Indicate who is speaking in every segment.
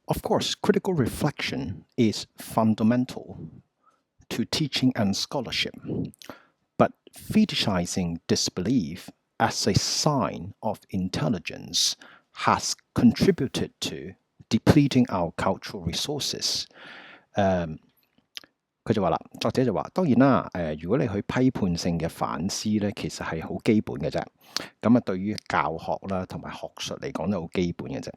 Speaker 1: Of course, critical reflection is fundamental to teaching and scholarship, but fetishizing disbelief as a sign of intelligence has contributed to depleting our cultural resources. 佢就話啦，作者就話：當然啦，如果你去批判性嘅反思咧，其實係好基本嘅啫。咁啊，對於教學啦同埋學術嚟講都好基本嘅啫。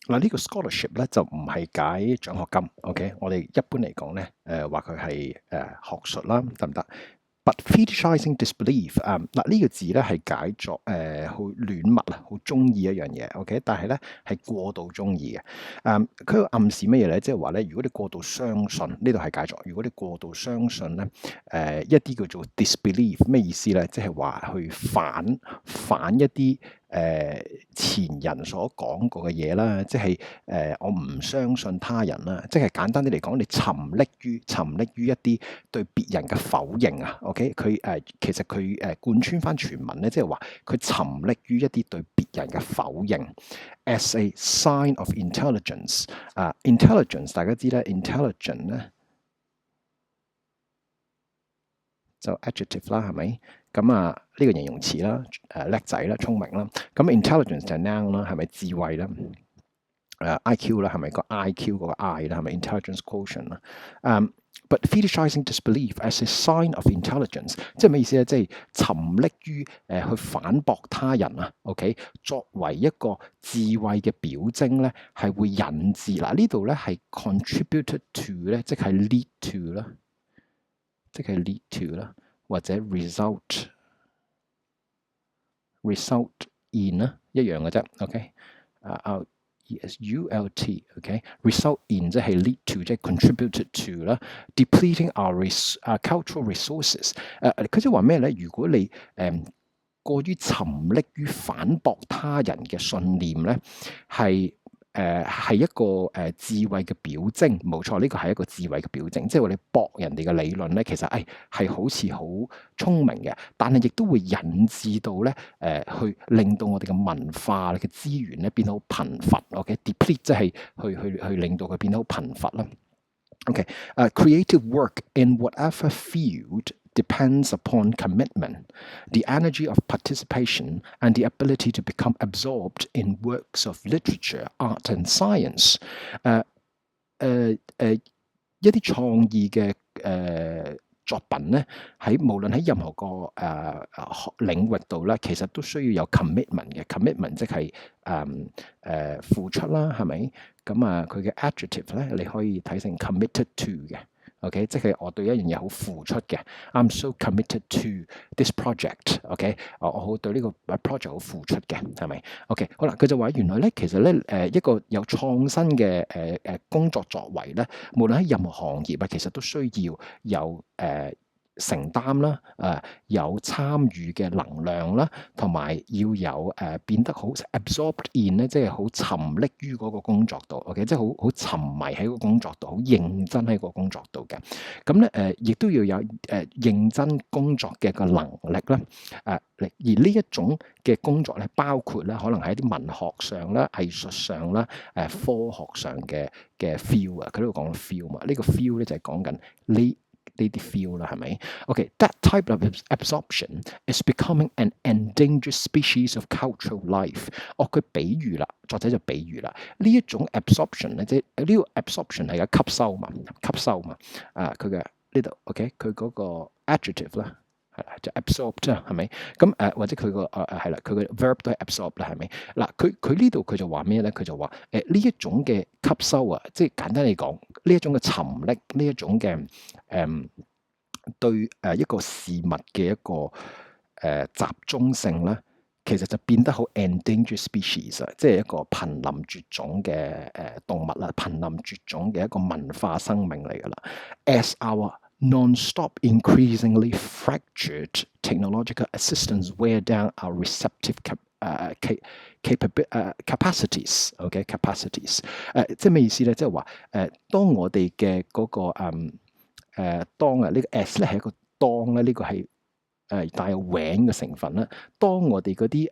Speaker 1: 嗱，呢個 scholarship 咧就唔係解獎學金 ，OK？ 我哋一般嚟講咧，話佢係學術啦，得唔得？But fetishizing disbelief，嗱呢個字咧係解作好戀物啊，好中意一樣嘢，OK？但係咧係過度中意嘅。佢暗示乜嘢咧？即係話咧，如果你過度相信，呢度係解作。如果你過度相信咧，一啲叫做 disbelief， 咩意思咧？即係話去反一啲前人所講過嘅嘢啦，即係我唔相信他人啦，即係簡單啲嚟講，你沉溺於一啲對別人嘅否認啊 ，OK？ 佢其實佢貫穿翻全文咧，即係話佢沉溺於一啲對別人嘅否認 ，as a sign of intelligence。intelligence 大家知咧 ，intelligent 咧就 adjective 啦，係咪？咁啊，呢個形容詞啦，叻仔啦，聰明啦。咁 intelligence 就係 noun 啦，係咪智慧啦？IQ 啦，係咪個 IQ 嗰個 I 啦，係咪 intelligence quotient 啦？But fetishizing disbelief as a sign of intelligence， 即係咩意思咧？即係沉溺於去反駁他人啊。OK， 作為一個智慧嘅表徵咧，係會引致嗱呢度咧係 contributed to 咧，即係 lead to 啦，即係 lead to 啦。或者 result in 啦，一樣嘅啫。OK，result in 即係 lead to， 即係 contributed to 啦。depleting our cultural resources， 佢就話咩咧？如果你過於沉溺於反駁他人嘅信念咧，係一個智慧嘅表徵，冇錯，呢個係一個智慧嘅表徵，即係話你駁人哋嘅理論咧，其實係好似好聰明嘅，但係亦都會引致到咧去令到我哋嘅文化嘅資源咧變得好貧乏。OK，deplete 即係去令到佢變得好貧乏啦。OK，creative work in whatever field depends upon commitment, the energy of participation, and the ability to become absorbed in works of literature, art and science. 一啲創意嘅作品咧，無論喺任何個領域度咧，其實都需要有 commitment 嘅 commitment， 即係付出啦，係咪？咁啊，佢嘅 adjective 咧，你可以睇成 committed to 嘅。OK， 即係我對一樣嘢好付出嘅。I'm so committed to this project。OK， 我好對呢個 project 好付出嘅，係咪 ？OK， 好啦，佢就話原來咧，其實咧一個有創新嘅工作作為咧，無論喺任何行業啊，其實都需要有承擔啦，有參與嘅能量啦，同埋要有變得好 absorbed in 咧，即係好沉溺於嗰個工作度 ，OK， 即係好沉迷喺個工作度，好認真喺個工作度嘅。咁咧亦都要有認真工作嘅個能力啦，而呢一種嘅工作咧，包括咧可能喺啲文學上啦、藝術上啦、科學上嘅 feel 啊，佢呢度講 feel 嘛，呢個 feel 咧就係講緊呢啲 feel 啦，係咪 ？OK，that type of absorption is becoming an endangered species of cultural life。佢比喻啦，作者就比喻啦，呢一種 absorption 咧，即係呢個 absorption 係有吸收嘛，佢嘅呢度 OK， 佢嗰個 adjective 啦。就 absorbed 啊，係咪？咁或者佢個係啦，佢嘅 verb 都係 absorb 啦，係咪？嗱，佢呢度佢就話咩咧？佢就話呢一種嘅吸收啊，即係簡單嚟講，呢一種嘅沉溺，呢一種嘅對一個事物嘅一個集中性咧，其實就變得好 endangered species 啊，即係一個瀕臨絕種嘅動物啦，瀕臨絕種嘅一個文化生命嚟㗎啦。As our non-stop, increasingly fractured technological assistance wear down our receptive capacities。OK， capacities， 即係咩意思咧？即係話當我哋嘅嗰個當呢個 as 咧係一個當咧，呢個係帶有 when 嘅成分啦。當我哋嗰啲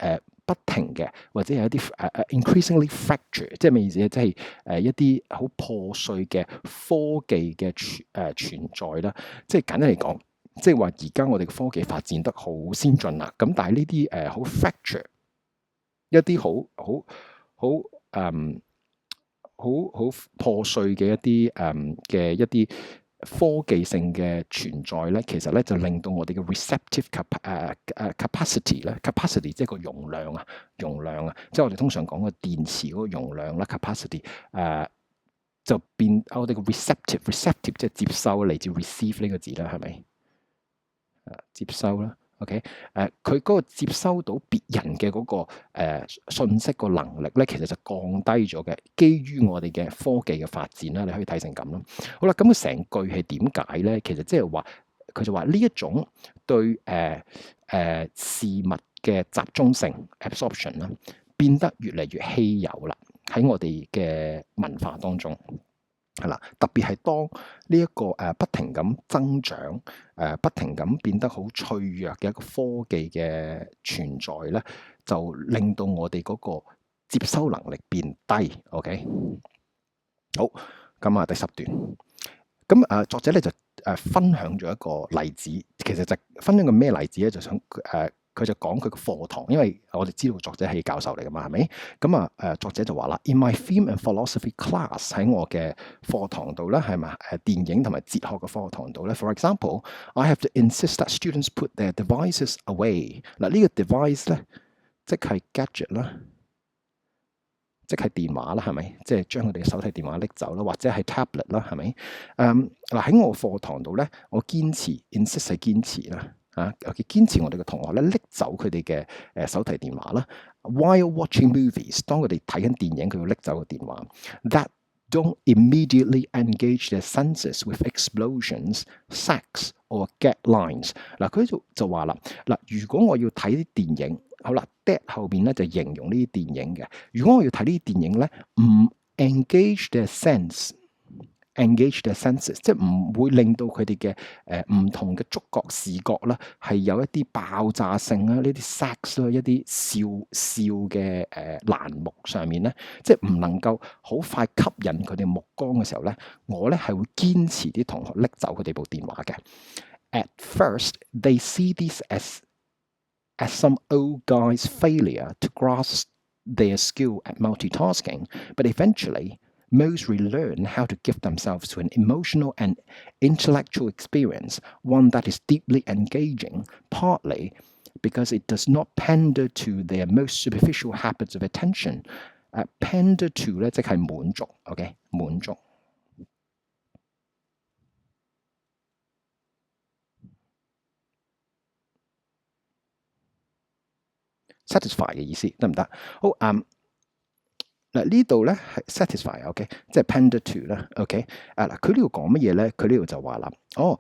Speaker 1: 不停嘅，或者係一啲increasingly fractured，即係咩意思咧？即係一啲好破碎嘅科技嘅存在啦。即係簡單嚟講，即係話而家我哋嘅科技發展得好先進啦。咁但係呢啲好 fracture，一啲好破碎嘅一啲科技性嘅存在咧，其實咧就令到我哋嘅 receptive capacity 咧 ，capacity 即係個容量啊，即係我哋通常講個電池嗰個容量啦 ，capacity 就變我哋嘅 receptive 即係接收，嚟自 receive 呢個字啦，係咪？接收啦。OK，佢嗰個接收到別人嘅嗰個信息個能力咧，其實就降低咗嘅。基於我哋嘅科技嘅發展啦，你可以睇成咁咯。好啦，咁佢成句係點解咧？其實即係話，佢就話呢一種對事物嘅集中性 absorption 啦，變得越嚟越稀有啦，喺我哋嘅文化當中。係啦，特別係當呢一個不停咁增長，不停咁變得好脆弱嘅一個科技嘅存在咧，就令到我哋嗰個接收能力變低。OK， 好，咁第10段，咁作者咧就分享咗一個例子，其實就分享個咩例子咧？就想佢就講佢個課堂，因為我哋知道作者係教授嚟㗎嘛，係咪？咁作者就話啦 ，In my film and philosophy class 喺我嘅課堂度咧，係咪？電影同埋哲學嘅課堂度咧 ，For example, I have to insist that students put their devices away。嗱，呢個 device 咧，即係 gadget 啦，即係電話啦，係咪？即係將佢哋嘅手提電話拎走啦，或者係 tablet 啦，係咪？嗱喺我課堂度咧，我堅持 insist 係堅持啦。堅持我哋嘅同學咧拎走佢哋嘅手提電話啦。While watching movies， 當佢哋睇緊電影，佢要拎走個電話。That don't immediately engage their senses with explosions, sex or get lines。嗱，佢就話啦，嗱，如果我要睇啲電影，好啦 ，that 後邊咧就形容呢啲電影嘅。如果我要睇呢啲電影咧，唔 engage their senses，即係唔會令到佢哋嘅唔同嘅觸覺視覺啦，係有一啲爆炸性啦，呢啲 sex 啦，一啲笑嘅欄目上面咧，即係唔能夠好快吸引佢哋目光嘅時候咧，我咧係會堅持啲同學拎走佢哋部電話嘅。At first, they see this as some old guy's failure to grasp their skill at multitasking, but eventually,most relearn how to give themselves to an emotional and intellectual experience, one that is deeply engaging, partly because it does not pander to their most superficial habits of attention. Pander to 咧即係滿足 ，OK， 滿足。satisfy 嘅意思得唔得？好嗱呢度咧係 satisfy，OK， 即係 pander to 啦，OK，嗱佢呢度講乜嘢咧？佢呢度就話啦，我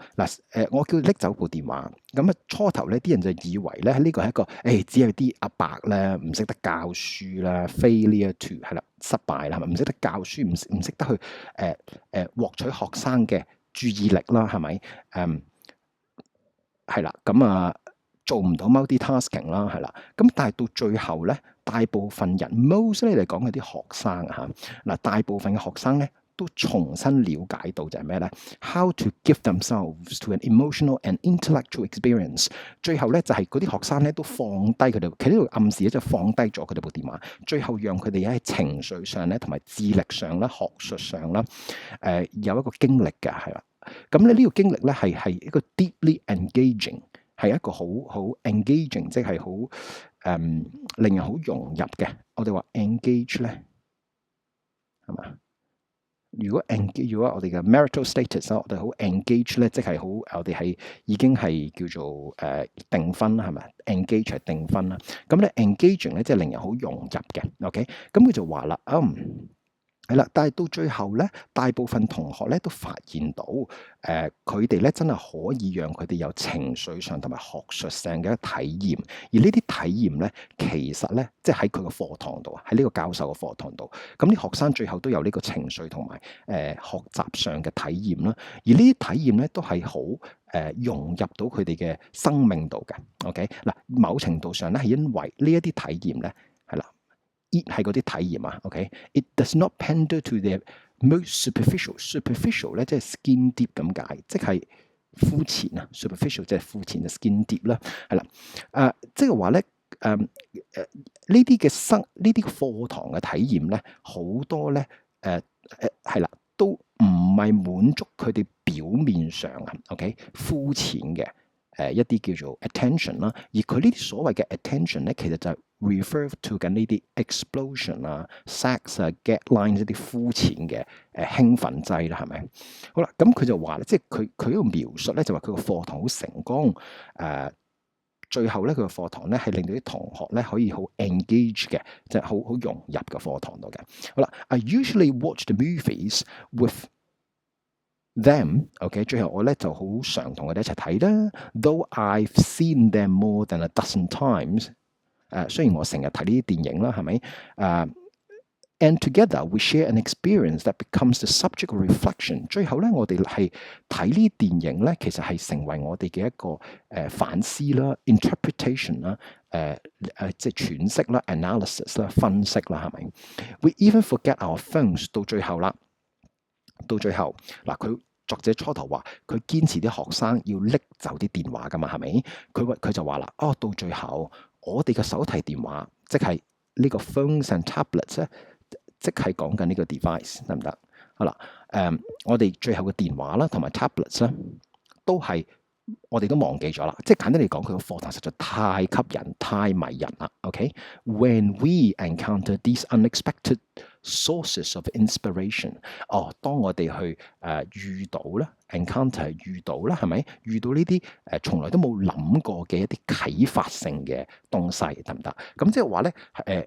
Speaker 1: 叫拎走部電話，咁初頭咧啲人就以為咧呢個係一個只係啲阿伯咧唔識得教書啦 ，failure to 係啦，失敗啦，係咪？唔識得教書，唔識得去獲取學生嘅注意力啦，係咪？係啦，咁做唔到 multitasking 啦，係啦，咁但係到最後咧，大部分人 mostly 嚟講係啲學生嗱，大部分嘅學生咧都重新了解到就係咩咧 ？How to give themselves to an emotional and intellectual experience。最後咧就係嗰啲學生咧都放低佢哋，其實呢度暗示咧就放低咗佢哋部電話，最後讓佢哋喺情緒上咧同埋智力上啦、學術上啦，有一個經歷嘅係啦。咁咧呢個經歷咧係一個 deeply engaging。係一個好 engaging， 即係好令人好融入嘅。我哋話 engage 咧，係嘛？如果我哋嘅 marital status 我哋好 engage 咧，即係好我哋係已經係叫做訂婚啦，係咪 ？engage 係訂婚啦。咁咧 engaging 咧即係令人好融入嘅。OK，咁佢就話啦，係啦，但係到最後咧，大部分同學咧都發現到，佢哋咧真係可以讓佢哋有情緒上同埋學術上嘅體驗，而呢啲體驗咧，其實咧即係喺佢個課堂度，喺呢個教授嘅課堂度，咁啲學生最後都有呢個情緒同埋學習上嘅體驗啦，而呢啲體驗咧都係好融入到佢哋嘅生命度嘅。OK 嗱，某程度上咧係因為呢一啲體驗咧係啦。It 係嗰啲體驗啊，OK？It does not pander to the most superficial。superficial 咧即係 skin deep 咁解，即係膚淺啊。superficial 即係膚淺嘅 skin deep 啦，係啦。即係話咧，呢啲嘅呢啲課堂嘅體驗咧，好多咧，係啦，都唔係滿足佢哋表面上啊，OK？膚淺嘅一啲叫做 attention 啦，而佢呢啲所謂嘅 attention 咧，其實就係refer to 緊呢啲 explosion 啊、sex 啊、get line 一啲膚淺嘅興奮劑啦，係咪？好啦，咁佢就話咧，即係佢呢個描述咧，就話佢個課堂好成功，最後咧佢個課堂咧係令到啲同學咧可以好 engage 嘅，即係好融入個課堂度嘅。好啦，I usually watch the movies with them，OK，最後我咧就好常同佢哋一齊睇啦。Though I've seen them more than a dozen times，雖然我成日睇呢啲電影啦，係咪？And together we share an experience that becomes the subject of reflection。最後咧，我哋係睇呢啲電影咧，其實係成為我哋嘅一個反思啦、interpretation 啦、即係詮釋啦、analysis 啦、分析啦，係咪？We even forget our phones。到最後嗱，佢作者初頭話佢堅持啲學生要拎走啲電話噶嘛，係咪？佢就話啦，到最後我哋嘅手提電話，即係呢個 phones and tablets 咧，即係講緊呢個 device 得唔得？好啦，我哋最後嘅電話啦，同埋 tablets 咧，都係我哋都忘記咗啦。即係簡單嚟講，佢個課堂實在太吸引、太迷人啦。OK，when we encounter these unexpected sources of inspiration，當我哋去遇到啦 ，encounter 遇到啦，係咪？遇到呢啲從來都冇諗過嘅一啲啟發性嘅東西，得唔得？咁即係話咧，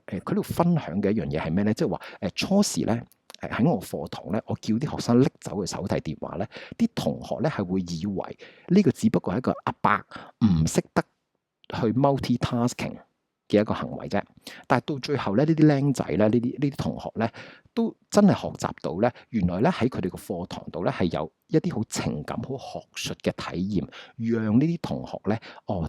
Speaker 1: 佢度分享嘅一樣嘢係咩咧？即係話初時咧。喺我課堂咧，我叫啲學生拎走佢手提電話咧，啲同學咧係會以為呢個只不過係一個阿伯唔識得去 multitasking 嘅一個行為啫。但係到最後咧，呢啲僆仔咧，呢啲同學咧，都真係學習到咧，原來咧喺佢哋個課堂度咧係有一啲好情感、好學術嘅體驗，讓呢啲同學咧，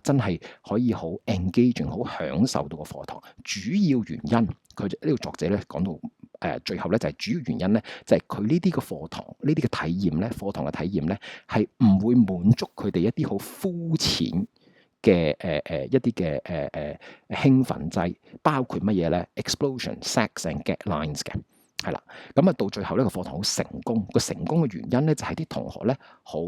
Speaker 1: 真係可以好 engaging、好享受到個課堂。主要原因，佢呢個作者咧講到。最後咧就係主要原因咧，就係佢呢啲嘅課堂，呢啲嘅體驗咧，課堂嘅體驗咧，係唔會滿足佢哋一啲好膚淺嘅一啲嘅興奮劑，包括乜嘢咧 ？explosion、sex and get lines 嘅，係啦。咁啊到最後呢個課堂好成功，個成功嘅原因咧就係啲同學咧好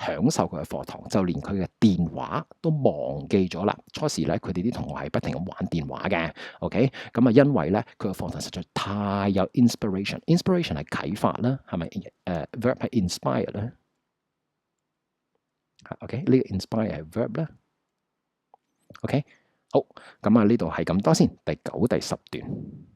Speaker 1: 享受佢嘅課堂，就連佢嘅電話都忘記咗啦。初時咧，佢哋啲同學係不停咁玩電話嘅。OK，咁啊，因為咧佢嘅課堂實在太有 inspiration。inspiration 係啟發啦，係咪？verb 係 inspire 啦。OK，呢個 inspire 係 verb 啦。OK，好，咁啊呢度係咁多先，第9、第10段。